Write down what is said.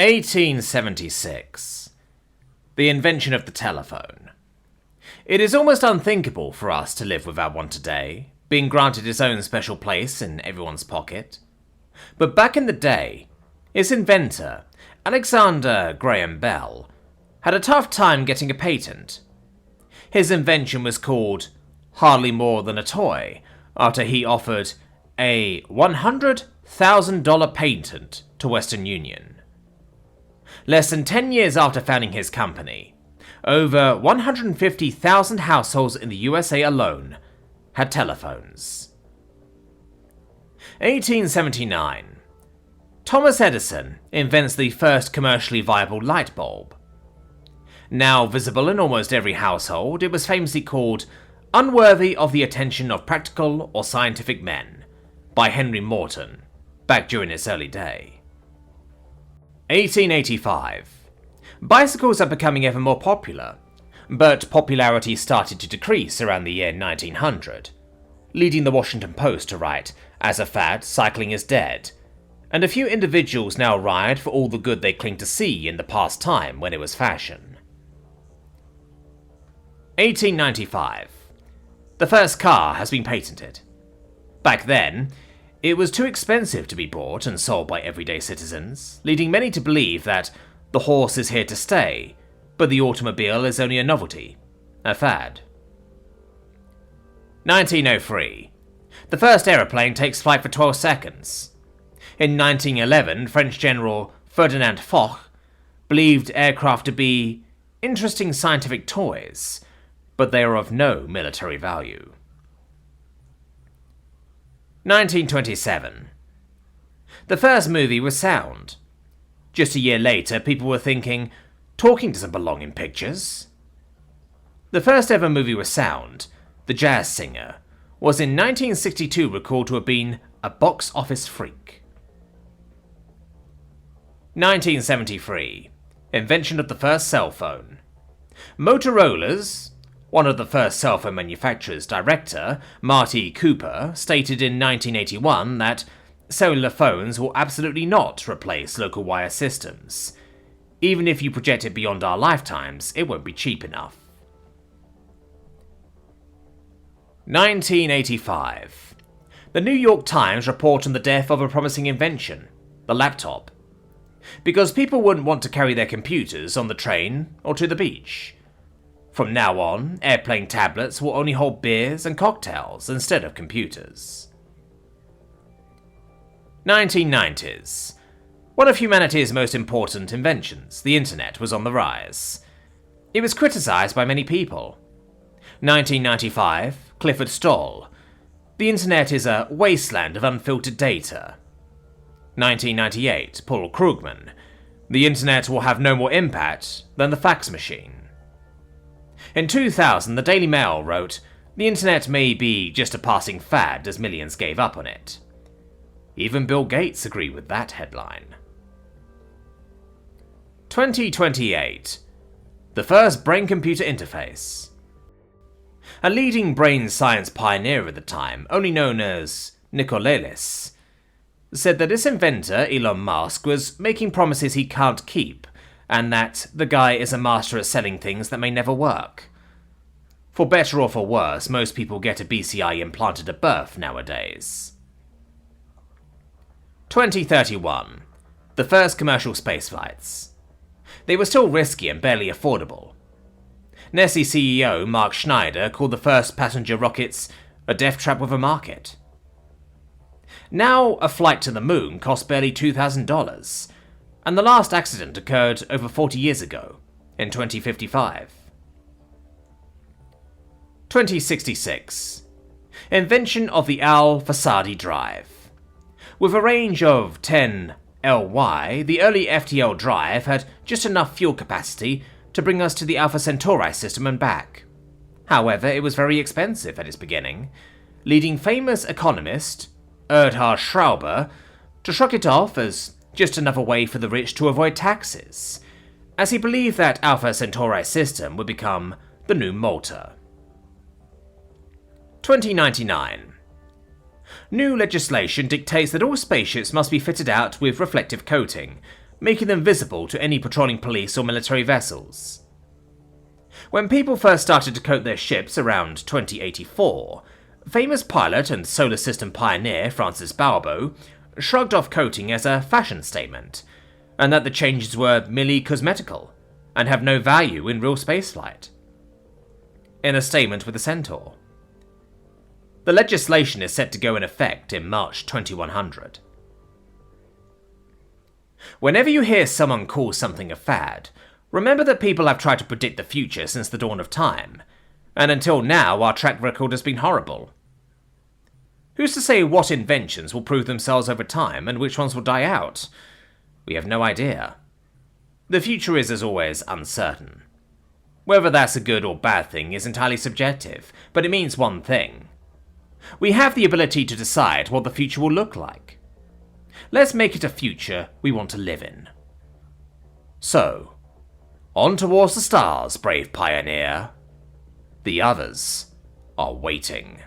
1876. The invention of the telephone. It is almost unthinkable for us to live without one today, being granted its own special place in everyone's pocket. But back in the day, its inventor, Alexander Graham Bell, had a tough time getting a patent. His invention was called hardly more than a toy, after he offered a $100,000 patent to Western Union. Less than 10 years after founding his company, over 150,000 households in the USA alone had telephones. 1879. Thomas Edison invents the first commercially viable light bulb. Now visible in almost every household, it was famously called "Unworthy of the Attention of Practical or Scientific Men" by Henry Morton, back during its early day. 1885. Bicycles are becoming ever more popular, but popularity started to decrease around the year 1900, leading the Washington Post to write, "As a fad, cycling is dead," and a few individuals now ride for all the good they claim to see in the past time when it was fashion. 1895. The first car has been patented. Back then, it was too expensive to be bought and sold by everyday citizens, leading many to believe that the horse is here to stay, but the automobile is only a novelty, a fad. 1903. The first aeroplane takes flight for 12 seconds. In 1911, French General Ferdinand Foch believed aircraft to be interesting scientific toys, but they are of no military value. 1927. The first movie was sound. Just a year later, people were thinking, talking doesn't belong in pictures. The first ever movie with sound, The Jazz Singer, was in 1962 recalled to have been a box office freak. 1973. Invention of the first cell phone. Motorola's, one of the first cell phone manufacturers' director, Marty Cooper, stated in 1981 that cellular phones will absolutely not replace local wire systems. Even if you project it beyond our lifetimes, it won't be cheap enough. 1985. The New York Times report on the death of a promising invention, the laptop. Because people wouldn't want to carry their computers on the train or to the beach. From now on, airplane tablets will only hold beers and cocktails instead of computers. 1990s. One of humanity's most important inventions, the internet, was on the rise. It was criticized by many people. 1995, Clifford Stoll. The internet is a wasteland of unfiltered data. 1998, Paul Krugman. The internet will have no more impact than the fax machine. In 2000, the Daily Mail wrote, "The internet may be just a passing fad as millions gave up on it." Even Bill Gates agreed with that headline. 2028. The first brain-computer interface. A leading brain science pioneer at the time, only known as Nicolelis, said that this inventor, Elon Musk, was making promises he can't keep, and that the guy is a master at selling things that may never work. For better or for worse, most people get a BCI implanted at birth nowadays. 2031. The first commercial spaceflights. They were still risky and barely affordable. Nestle CEO Mark Schneider called the first passenger rockets a death trap with a market. Now, a flight to the moon costs barely $2,000, and the last accident occurred over 40 years ago, in 2055. 2066. Invention of the Al-Fasadi drive. With a range of 10 LY, the early FTL drive had just enough fuel capacity to bring us to the Alpha Centauri system and back. However, it was very expensive at its beginning, leading famous economist Erdhard Schrauber to shrug it off as just another way for the rich to avoid taxes, as he believed that Alpha Centauri system would become the new Malta. 2099. New legislation dictates that all spaceships must be fitted out with reflective coating, making them visible to any patrolling police or military vessels. When people first started to coat their ships around 2084, famous pilot and solar system pioneer Francis Balbo shrugged off coating as a fashion statement, and that the changes were merely cosmetical and have no value in real spaceflight. In a statement with the Centaur, the legislation is set to go in effect in March 2100. Whenever you hear someone call something a fad, remember that people have tried to predict the future since the dawn of time, and until now our track record has been horrible. Who's to say what inventions will prove themselves over time and which ones will die out? We have no idea. The future is, as always, uncertain. Whether that's a good or bad thing is entirely subjective, but it means one thing. We have the ability to decide what the future will look like. Let's make it a future we want to live in. So, on towards the stars, brave pioneer. The others are waiting.